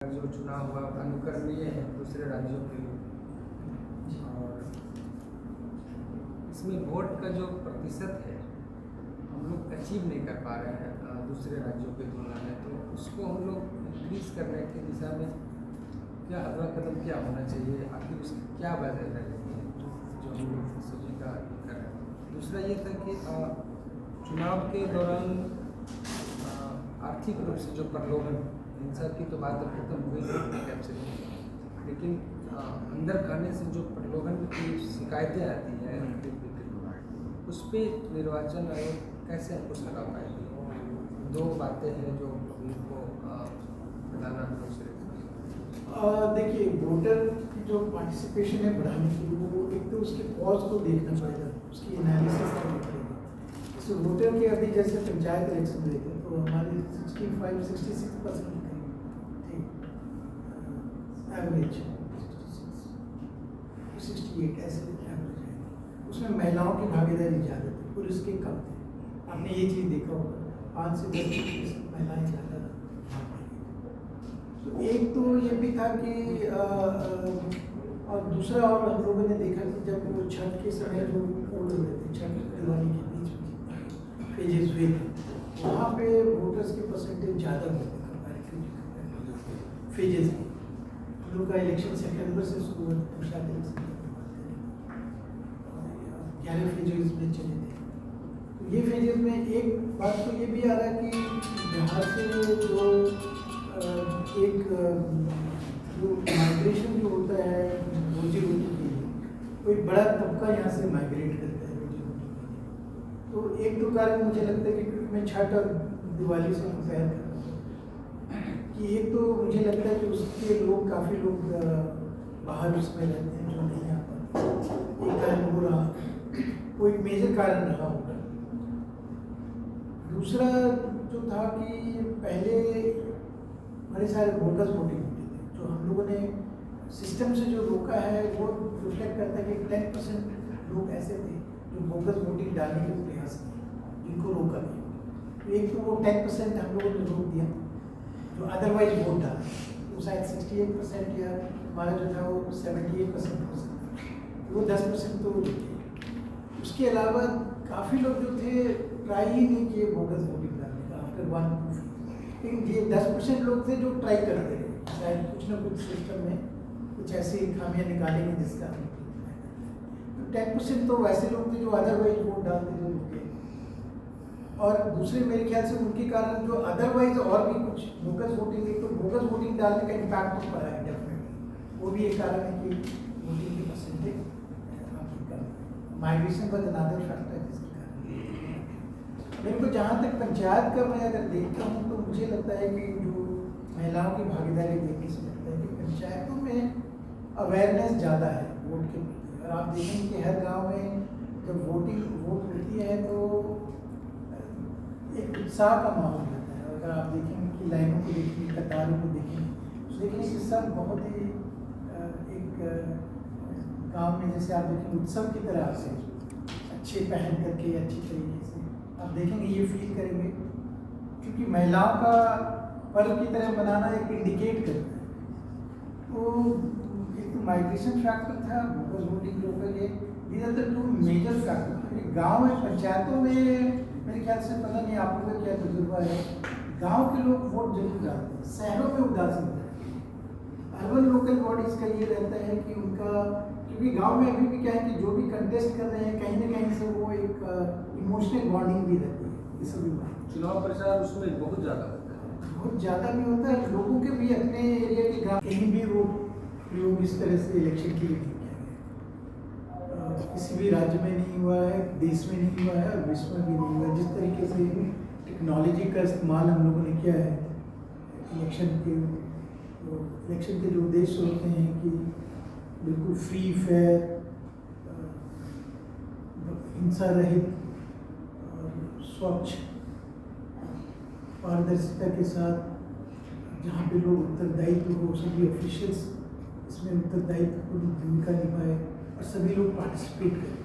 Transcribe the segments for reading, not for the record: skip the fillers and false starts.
जो चुनाव हुआ अनुकरणीय है दूसरे राज्यों के लिए, और इसमें वोट का जो प्रतिशत है हम लोग अचीव नहीं कर पा रहे हैं दूसरे राज्यों की तुलना में। तो उसको हम लोग इंक्रीज करने की दिशा में क्या अगला कदम क्या होना चाहिए, आखिर उसकी क्या वजह रहेगी जो हम लोग सभी का कर रहे हैं। दूसरा ये था कि चुनाव के दौरान आर्थिक रूप से जो प्रलोभन, हिंसा की तो बात अब खत्म हुई कैप्चर, लेकिन अंदर खाने से जो प्रलोभन की शिकायतें आती हैं उस पर निर्वाचन आयोग कैसे अंकुश लगा पाएगी। दो बातें हैं जो उनको बताना दूसरे। देखिए, वोटर की जो पार्टिसिपेशन है बढ़ाने के लिए वो एक तो उसके कॉज को देखना पड़ेगा, उसकी एनालिसिस करनी पड़ेगी। तो वोटर के अभी जैसे पंचायत इलेक्शन हुए थे तो हमारे 65-66% एवरेज 68 ऐसे एवरेज है। उसमें महिलाओं की भागीदारी ज़्यादा थी, पुरुष के कम थे। आपने ये चीज़ देखा होगा, 5 से 10% महिलाएं ज़्यादा। तो एक तो ये भी था कि और दूसरा और हम लोगों ने देखा कि जब वो छठ के समय जो पोल हुए थे, छठ दिवाली के बीच में फेजेस हुए थे, वहाँ पे वोटर्स के परसेंटेज ज़्यादा हुए थे कंपैरेटिवली फेजेस में। हम लोग का इलेक्शन सितंबर से शुरू हुआ था, शायद 11 फेजेस में चले थे। तो ये फेजेस में एक बात तो ये भी आ रहा है कि बिहार से जो एक जो माइग्रेशन जो होता है रोजी रोटी के लिए, कोई बड़ा तबका यहाँ से माइग्रेट करता है रोजी रोटी के लिए। तो एक दो कारण मुझे लगता है कि क्योंकि मैं छठ और दिवाली से कंपेयर कर रहा हूँ कि एक तो मुझे लगता है कि उसके लोग काफ़ी लोग बाहर उसमें रहते हैं जो नहीं आ पाते। एक कारण वो रहा, वो एक मेजर कारण रहा होगा। दूसरा जो था कि पहले बड़े सारे वोटर्स वोटिंग होते थे, जो हम लोगों ने सिस्टम से जो रोका है वो रिफ्लेक्ट करता है कि 10% लोग ऐसे थे जो बोगस वोटिंग डालने के प्रयास किए, जिनको रोका गया। तो एक तो वो 10% हम लोगों ने रोक दिया जो अदरवाइज वोट डाला, वो शायद 68% या हमारा जो था वो 78% हो सकता, वो 10% तो रुके। उसके अलावा काफ़ी लोग जो थे ट्राई ही नहीं किए बोगस वोटिंग डालने का आफ्टर 1-2। लेकिन ये 10% लोग थे जो ट्राई करते रहे, शायद कुछ ना कुछ सिस्टम में कुछ ऐसी खामियां निकालेंगे जिसका। तो 10% तो वैसे लोग थे जो अदरवाइज वोट डालते थे रुके, और दूसरे मेरे ख्याल से उनके कारण जो अदरवाइज और भी कुछ बोगस वोटिंग, एक तो बोगस वोटिंग डालने का इम्पैक्ट तो पड़ा है डेफिनेटली, वो भी एक कारण है कि वोटिंग की परसेंटेज माइग्रेशन पर अनदर फैक्टर जिसके कारण। मेरे को जहाँ तक पंचायत का मैं अगर देखता हूँ तो मुझे लगता है कि जो महिलाओं की भागीदारी देखने से लगता है कि पंचायतों में अवेयरनेस ज़्यादा है वोट के प्रति। और आप देखेंगे कि हर गांव में जब वोट होती है तो एक उत्साह का माहौल रहता है। अगर आप देखेंगे कि लाइनों को देखेंगे, कतारों को देखेंगे, तो देखेंगे कि सब बहुत ही एक गांव में जैसे आप देखेंगे उत्सव की तरह से अच्छे पहन करके अच्छी तरीके से आप देखेंगे, ये फील करेंगे, क्योंकि महिलाओं का पर्व की तरह मनाना एक इंडिकेट करता है। तो एक तो माइग्रेशन फैक्टर था, बोगस वोटिंग रोका गया, these are the two major factor. गांव में पंचायतों में मेरे ख्याल से, पता नहीं आप लोगों का क्या तजुर्बा है, गांव के लोग वोट जरूर डालते हैं, शहरों में उदासीन रहते हैं। अर्बन लोकल बॉडीज का ये रहता है कि उनका, क्योंकि गांव में अभी भी क्या है कि जो भी कंटेस्ट कर रहे हैं कहीं ना कहीं से वो एक इमोशनल बॉन्डिंग भी रहती है। इस सभी चुनाव प्रचार उसमें बहुत ज़्यादा होता है, बहुत ज़्यादा भी होता है। लोगों के भी अपने एरिया के गाँव कहीं भी वो प्रयोग इस तरह से इलेक्शन के लिए नहीं किया गया, किसी भी राज्य में नहीं हुआ है, देश में नहीं हुआ है और विश्व में भी नहीं हुआ है। जिस तरीके से टेक्नोलॉजी का इस्तेमाल हम लोगों ने किया है इलेक्शन के, तो इलेक्शन के जो उद्देश्य होते हैं कि बिल्कुल फ्री फेयर, हिंसा रहित और स्वच्छ पारदर्शिता के साथ, जहाँ पे लोग उत्तरदायित्व हो, सभी ऑफिशियल्स इसमें उत्तरदायित्वपूर्ण भूमिका निभाए और सभी लोग पार्टिसिपेट करें।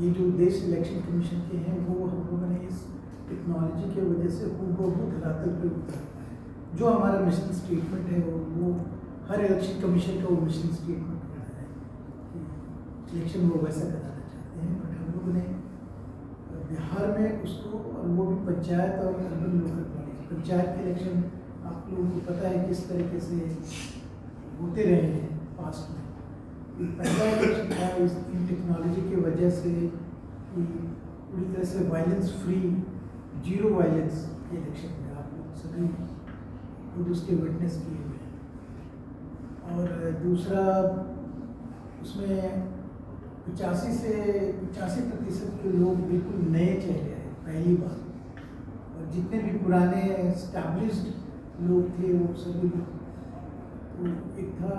ये जो उद्देश्य इलेक्शन कमीशन के हैं वो हम लोगों ने इस टेक्नोलॉजी की वजह से हूबहू धरातल पर उतारा है। जो हमारा मिशन स्टेटमेंट है वो हर इलेक्शन कमीशन का वो मिशन स्टेटमेंट होता है कि इलेक्शन वो वैसा कराना चाहते हैं। बट हम लोगों ने बिहार में उसको, और वो भी पंचायत और अर्बन लोकल बॉडी, पंचायत के इलेक्शन आप लोगों को पता है किस तरीके से होते रहे हैं पास्ट में। पहला इलेक्शन था इन टेक्नोलॉजी की वजह से कि पूरी तरह से वायलेंस फ्री, जीरो वायलेंस के इलेक्शन में आप लोग सभी खुद उसके विटनेस किए हुए हैं। और दूसरा, उसमें 85% के लोग बिल्कुल नए चेहरे आए पहली बार, और जितने भी पुराने एस्टैब्लिश्ड लोग थे वो सभी तो एक था।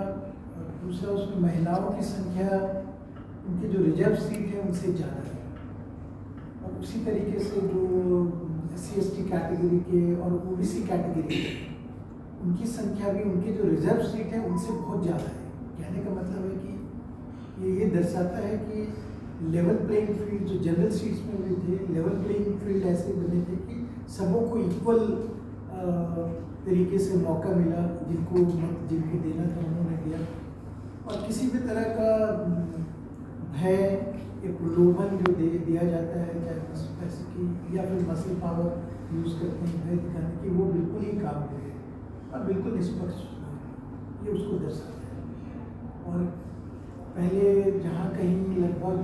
और दूसरा, उसमें महिलाओं की संख्या उनके जो रिजर्व सीट है उनसे ज़्यादा है, और उसी तरीके से जो SC/ST कैटेगरी के और OBC कैटेगरी के उनकी संख्या भी उनके जो रिजर्व सीट है उनसे बहुत ज़्यादा है। कहने का मतलब है कि ये दर्शाता है कि लेवल प्लेइंग फील्ड जो जनरल सीट्स में भी थे, लेवल प्लेइंग फील्ड ऐसे बने थे कि सबों को इक्वल तरीके से मौका मिला, जिनको देना था उन्होंने दिया, और किसी भी तरह का भय या प्रलोभन जो दिया जाता है, चाहे पैसे की या फिर मसल पावर यूज़ करते हैं भय दिखाने की, वो बिल्कुल ही काम है और बिल्कुल निष्पक्ष ये उसको दर्शाता है। और पहले जहाँ कहीं लगभग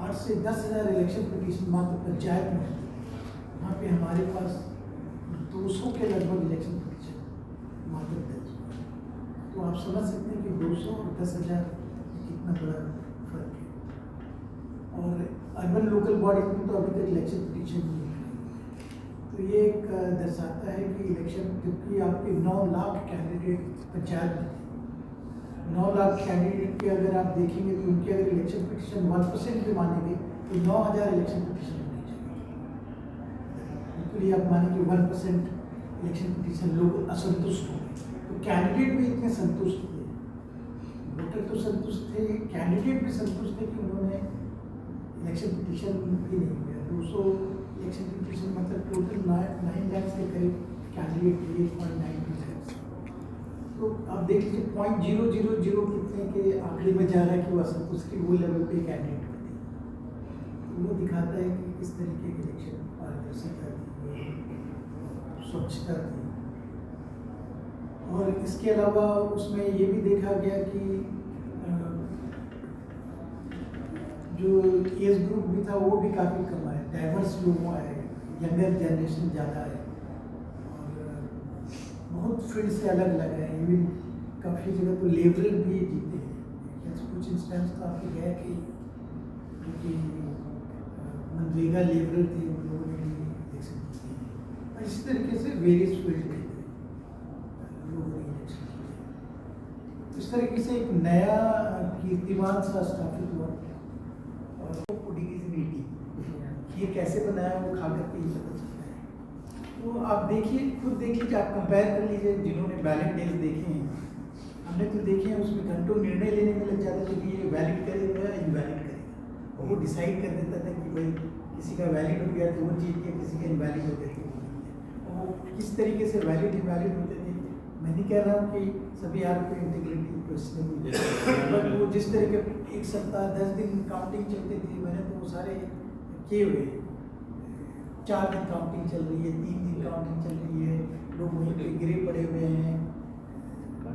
8 से 10 हज़ार इलेक्शन पिटीशन मात्र पंचायत में होती, वहाँ पे हमारे पास 200 के लगभग इलेक्शन पिटीशन मात्र दर्ज हुए। तो आप समझ सकते हैं कि 200 और 10,000 कितना बड़ा फर्क है। और अर्बन लोकल बॉडी में तो अभी तक इलेक्शन पिटीशन नहीं है। तो ये एक दर्शाता है कि इलेक्शन, जबकि आपके 9 लाख कैंडिडेट पंचायत में थे, 9 लाख कैंडिडेट के अगर आप देखेंगे तो उनके अगर इलेक्शन पिटीशन 1% भी मानेंगे तो 9,000 इलेक्शन पिटीशन होनी चाहिए। बिल्कुल ही आप मानेंगे 1% इलेक्शन पिटीशन लोग असंतुष्ट होंगे। तो कैंडिडेट भी इतने संतुष्ट थे, वोटर तो संतुष्ट थे, कैंडिडेट भी संतुष्ट थे कि उन्होंने इलेक्शन पिटीशन भी नहीं किया। 200 इलेक्शन पिटीशन मतलब टोटल 9 लाख के करीब कैंडिडेट थे, 8.92 लाख। तो आप देख लीजिए 0.000 कितने के आंकड़े में जा रहा है कि वो असंतुष्ट की वो लेवल पे कैंडिडेट होती है। तो वो दिखाता है कि किस तरीके के इलेक्शन पारदर्शिता थी, स्वच्छता थी। और इसके अलावा उसमें ये भी देखा गया कि जो एज ग्रुप भी था वो भी काफ़ी कम आए, डाइवर्स लोग आए, यंगर जनरेशन ज़्यादा है, और बहुत फील्ड से अलग अलग है। इवन काफ़ी जगह तो लेबरर भी जीते हैं। कुछ इंस्टेंस तो आपके गए कि मनरेगा लेबरर थे, उन लोगों ने भी इलेक्शन किए। और इसी तरीके से वेरियस फील्ड के लोगों ने इलेक्शन किए। इस तरीके से एक नया कीर्तिमान सा स्थापित हुआ। और ये कैसे बनाया वो खा करके ही पता चलता है। तो आप देखिए, खुद देख लीजिए, आप कंपेयर कर लीजिए। जिन्होंने बैलेट डेज देखे हैं, हमने तो देखे हैं, उसमें घंटों निर्णय लेने में लग जाता था कि ये वैलिड करेगा या इनवैलिड करेगा, और वो डिसाइड कर देता था कि भाई किसी का वैलिड हो गया तो वो जीत गया, किसी का इनवैलिड हो गया तो वो जीत गया। और वो किस तरीके से वैलिड इनवैलिड होते थे, मैं नहीं कह रहा हूँ कि सभी यार को इंटीग्रिटी क्वेश्चन, बट वो जिस तरीके 1 सप्ताह 10 दिन काउंटिंग चलती थी, मैंने तो वो सारे किए हुए। 4 दिन काउंटिंग चल रही है, 3 दिन काउंटिंग चल रही है, लोग वहीं पे गिरे पड़े हुए हैं,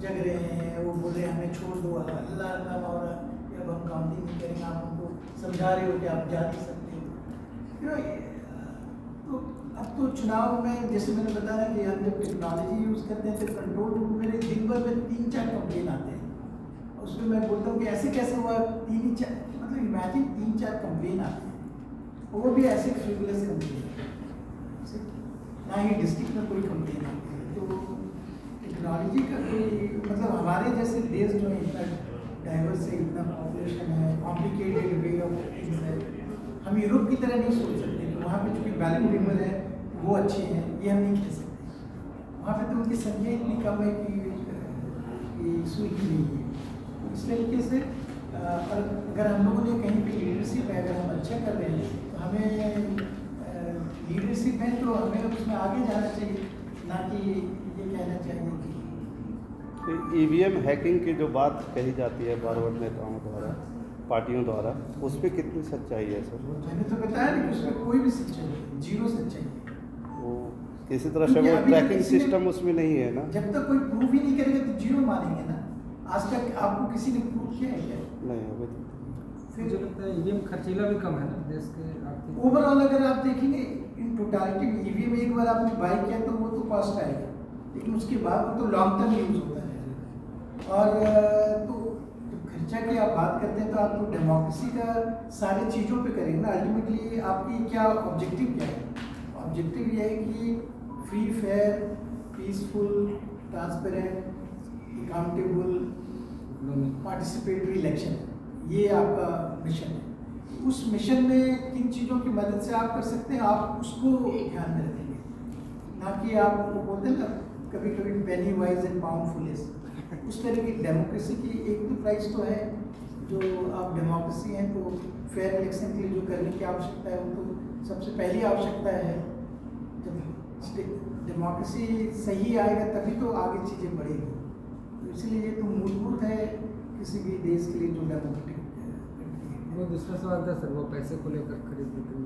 जग रहे हैं, वो बोल रहे हैं हमें छोड़ दो, अल्लाह अल्लाह हो रहा है, अब हम काउंटिंग नहीं करेंगे, आप हमको समझा रहे हो कि आप जा नहीं सकते। तो अब तो चुनाव में जैसे मैंने बताया कि हम जब टेक्नोलॉजी यूज़ करते हैं तो कंट्रोल रूम मेरे दिन भर में 3-4 कंप्लेन आते हैं, और उसमें मैं बोलता हूँ कि ऐसे कैसे हुआ, 3-4 मतलब इमेजिन 3-4 कंप्लेन आते हैं, और वो भी ऐसे फ्रिवलेस कंप्लेन, ना ही डिस्ट्रिक्ट में कोई कंप्लेन आती है। तो टेक्नोलॉजी का कोई मतलब, हमारे जैसे देश जो है इतना डाइवर्स है, इतना पॉपुलेशन है, कॉम्प्लिकेटेड वे ऑफ थिंग्स है, हम यूरोप की तरह नहीं सोच सकते कि वहाँ पे चूँकि बैलेट पेपर है वो अच्छे हैं, ये हम नहीं कह सकते। वहाँ पे तो उनकी संख्या इतनी कम है कि इशू ही नहीं है। इस तरीके से और अगर हम लोगों ने कहीं पे लीडरशिप है, अगर हम अच्छा कर रहे हैं तो हमें लीडरशिप है तो हमें उसमें आगे जाना चाहिए, ना कि ये कहना चाहिए कि ईवीएम हैकिंग की जो बात कही जाती है बार बार नेताओं द्वारा, पार्टियों द्वारा, उस पर कितनी सच्चाई है सर? मैंने तो बताया ना कि उसमें कोई भी सच्चाई नहीं, जीरो सच्चाई है। वो किसी तरह से क्योंकि वो अभी तक ट्रैकिंग किसी ने- सिस्टम उसमें नहीं है ना? जब तक कोई प्रूव ही नहीं करेगा तो जीरो मानेंगे ना। आज तक आपको किसी ने प्रूव किया है क्या? नहीं, अभी तो मुझे लगता है ईवीएम खर्चीला भी कम है ना देश के आर्थिक। ओवरऑल अगर आप देखेंगे इन टोटालिटी में ईवीएम एक बार आपने बाई किया तो वो तो कॉस्ट आएगा, लेकिन उसके बाद वो तो लॉन्ग टर्म यूज होता है। और तो जब खर्चा की आप बात करते हैं तो आप तो डेमोक्रेसी का सारी चीज़ों पे करेंगे ना। अल्टीमेटली आपकी क्या ऑब्जेक्टिव क्या है? ऑब्जेक्टिव ये है कि free, fair, peaceful, transparent, accountable, participatory election, ये आपका मिशन है। उस मिशन में किन चीज़ों की मदद से आप कर सकते हैं, आप उसको ध्यान में रखेंगे, ना कि आप वो बोलते हैं ना कभी कभी पेनी वाइज एंड पाउंड फुलेस, उस तरह की डेमोक्रेसी की एक तो प्राइस तो है। जो आप डेमोक्रेसी हैं तो फेयर इलेक्शन के लिए जो करने की आवश्यकता है वो तो सबसे पहली आवश्यकता है। जब डेमोक्रेसी सही आएगा तभी तो आगे चीज़ें बढ़ेगी। तो इसलिए ये तो मूलभूत है किसी भी देश के लिए जो डेमोक्रेटिक। वो दूसरा सवाल था सर, वो पैसे को लेकर खरीद बिक्री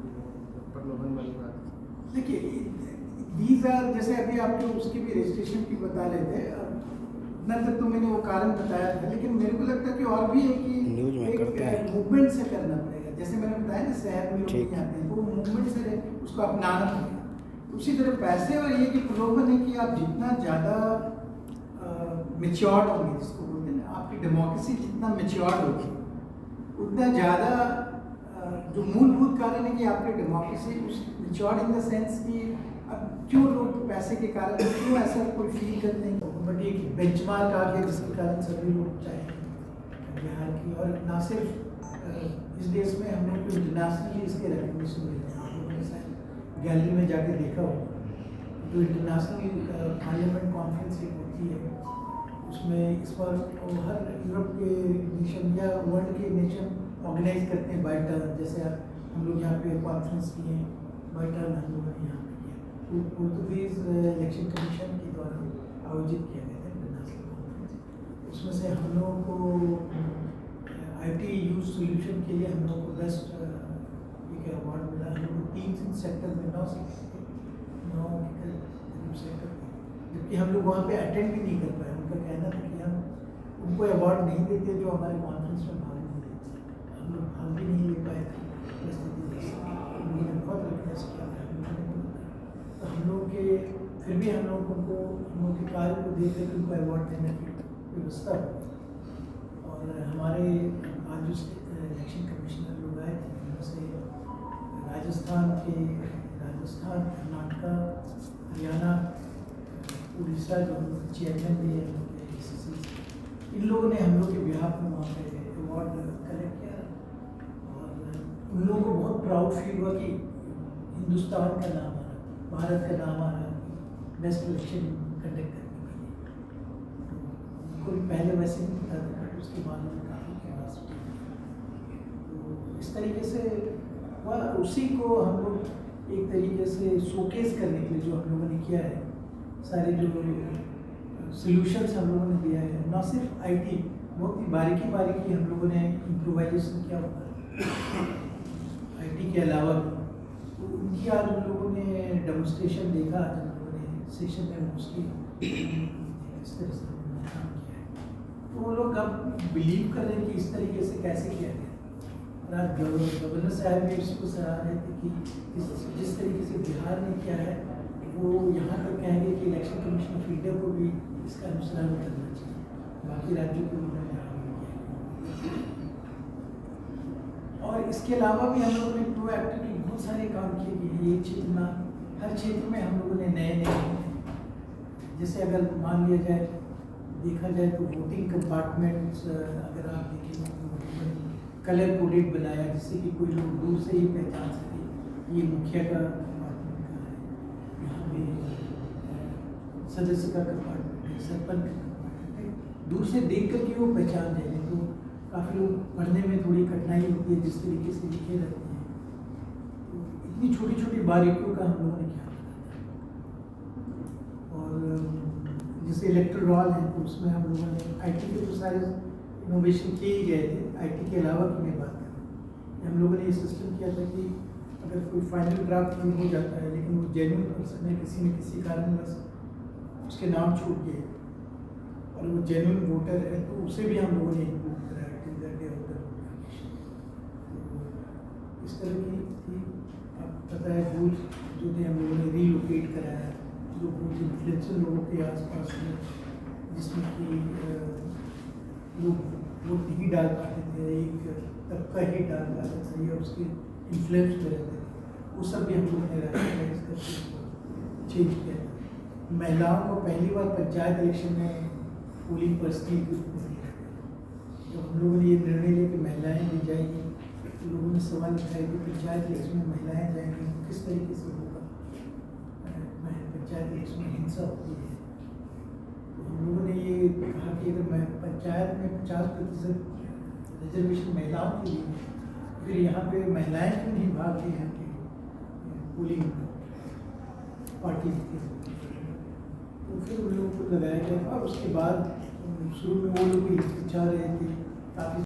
प्रलोभन वाली बात। देखिए दीज आर, जैसे अभी आपको उसकी भी रजिस्ट्रेशन की बता रहे थे, इतना तक तो मैंने वो कारण बताया था, लेकिन मेरे को लगता है कि और भी है न्यूज़ में करते हैं। कि मूवमेंट से करना पड़ेगा। जैसे मैंने बताया ना शहर में लोग ठीक। नहीं आते हैं, तो मूवमेंट से उसको अपनाना पड़ेगा। उसी तरह पैसे और ये कि प्रलोभन है कि आप जितना ज़्यादा मेच्योर्ड होंगे, जिसको बोलते हैं ना, आपकी डेमोक्रेसी जितना मेच्योर्ड होगी उतना ज़्यादा जो मूलभूत कारण है कि आपकी डेमोक्रेसी उस मेच्योर्ड इन द सेंस कि अब क्यों लोग पैसे के कारण क्यों ऐसा कोई फील करते हैं, बट एक बेंचमार्क आ गया जिसके कारण सभी लोग चाहेंगे बिहार की। और ना सिर्फ इस देश में हम लोग को इंटरनेशनली इसके रिकग्निशन मिलते हैं। आप लोगों ने शायद गैलरी में जाके देखा हो, जो इंटरनेशनल पार्लियामेंट कॉन्फ्रेंस एक होती है, उसमें इस पर हर यूरोप के नेशन या वर्ल्ड के नेशन ऑर्गेनाइज करते हैं बाय टर्न। जैसे हम लोग यहाँ पे कॉन्फ्रेंस किए बाय टर्न, हम लोगों ने यहाँ पे किया। तो पोर्तुगीज इलेक्शन कमीशन के द्वारा आयोजित किया गया था इंटरनेशनल कॉन्फ्रेंस। उसमें से हम लोगों को IT यूज सोल्यूशन के लिए हम लोगों को बेस्ट एक अवार्ड मिला। हम लोग को 3 सेक्टर में 9 सेक्टर, जबकि हम लोग वहाँ पे अटेंड भी नहीं कर पाए। उनका कहना था कि हम उनको अवार्ड नहीं देते जो हमारे कॉन्फ्रेंस में भाग नहीं लेते। हम लोग भाग भी नहीं ले पाए थे परिस्थिति, उन्होंने बहुत रिक्वेस्ट किया था। तो हम लोग के फिर भी हम लोग उनको हम लोग के कार्य को देख कर उनको अवार्ड देने की व्यवस्था हुई। और हमारे आज जो इलेक्शन कमिश्नर लोग आए थे उनमें से राजस्थान, कर्नाटका, हरियाणा, उड़ीसा जो चेयरमैन भी है इन लोगों ने हम लोग के बिहार में वहाँ पे अवार्ड कलेक्ट किया। और उन लोगों को बहुत प्राउड फील हुआ कि हिंदुस्तान का नाम आ रहा, भारत का नाम आ रहा बेस्ट इलेक्शन कंडक्ट करने के लिए। उनको भी पहले वैसे नहीं पता था, उसके बाद में काफ़ी क्यूरियोसिटी। तो इस तरीके से वह उसी को हम लोग एक तरीके से शोकेस करने के लिए जो हम लोगों ने किया है, सारे जो सॉल्यूशंस हम लोगों ने दिया है, ना सिर्फ IT, बहुत ही बारीकी हम लोगों ने इम्प्रोवाइजेशन किया हुआ है IT के अलावा। तो उनकी आज उन लोगों ने डेमोन्स्ट्रेशन देखा, आज उन लोगों ने सेशन में उसकी इस तरह से काम किया है। तो वो लोग अब बिलीव कर रहे हैं कि इस तरीके से कैसे किया गया। और आज गवर्नर साहब भी उसको सराह रहे थे कि जिस तरीके से बिहार ने किया है वो यहाँ तक कहेंगे कि इलेक्शन कमीशन ऑफ इंडिया को भी इसका अनुसरण करना चाहिए, बाकी राज्यों को उन्होंने किया। और इसके अलावा भी हम लोगों ने प्रोएक्टिवली बहुत सारे काम किए हैं। ये क्षेत्र में हर क्षेत्र में हम लोगों ने नए जैसे अगर मान लिया जाए देखा जाए तो वोटिंग कंपार्टमेंट्स अगर आप देखेंगे तो कलर कोडेड बनाया जिससे कि कोई लोग दूर से ही पहचान सके ये मुखिया का कंपार्टमेंट का है, यहाँ पे सदस्य का कंपार्टमेंट है, सरपंच का कंपार्टमेंट है। दूर से देख कर के वो पहचान जाएंगे। तो काफ़ी लोग पढ़ने में थोड़ी कठिनाई होती है जिस तरीके से लिखे रहते हैं। तो इतनी छोटी छोटी बारीकियों का हम लोगों ने ख्याल रखा था। और जैसे इलेक्ट्रल रोल है तो उसमें हम लोगों ने आईटी के तो सारे इनोवेशन किए ही गए थे, आईटी के अलावा की मैं बात करें, हम लोगों ने ये सिस्टम किया था कि अगर कोई फाइनल ड्राफ्ट में हो जाता है लेकिन वो जेन्युइन पर्सन है, किसी न किसी कारणवश उसके नाम छूट गए और वो जेन्युइन वोटर है तो उसे भी हम लोगों ने इंक्लूड कराया till the day of the vote. इस तरह की थी। अब पता है बूथ जो थे हम लोगों ने रीलोकेट कराया, जो बूथ इन्फ्लुएंशियल लोगों के आसपास में जिसमें कि लोग वोट नहीं डाल पाते थे, एक तबका ही डाल पाता था या उसके इन्फ्लुएंस में रहते थे, वो सब भी हम लोगों ने राइज करके चेंज किया। महिलाओं को पहली बार पंचायत इलेक्शन में पोलिंग पर्सनल के रूप में दिया गया। जब हम लोगों ने ये निर्णय लिया कि महिलाएं भी जाएंगी तो लोगों ने सवाल उठाया कि पंचायत इलेक्शन में महिलाएं जाएंगी तो किस तरीके से होगा, पंचायत इलेक्शन में हिंसा होती है। तो हम लोगों ने ये कहा कि अगर मैं पंचायत में 50% रिजर्वेशन महिलाओं के लिए, फिर यहाँ पे महिलाएं क्यों नहीं भाग रही हैं कि पोलिंग पार्टी की। तो फिर उन लोगों को लगाया गया और उसके बाद शुरू में वो लोग भी हिचकिचा रहे थे काफ़ी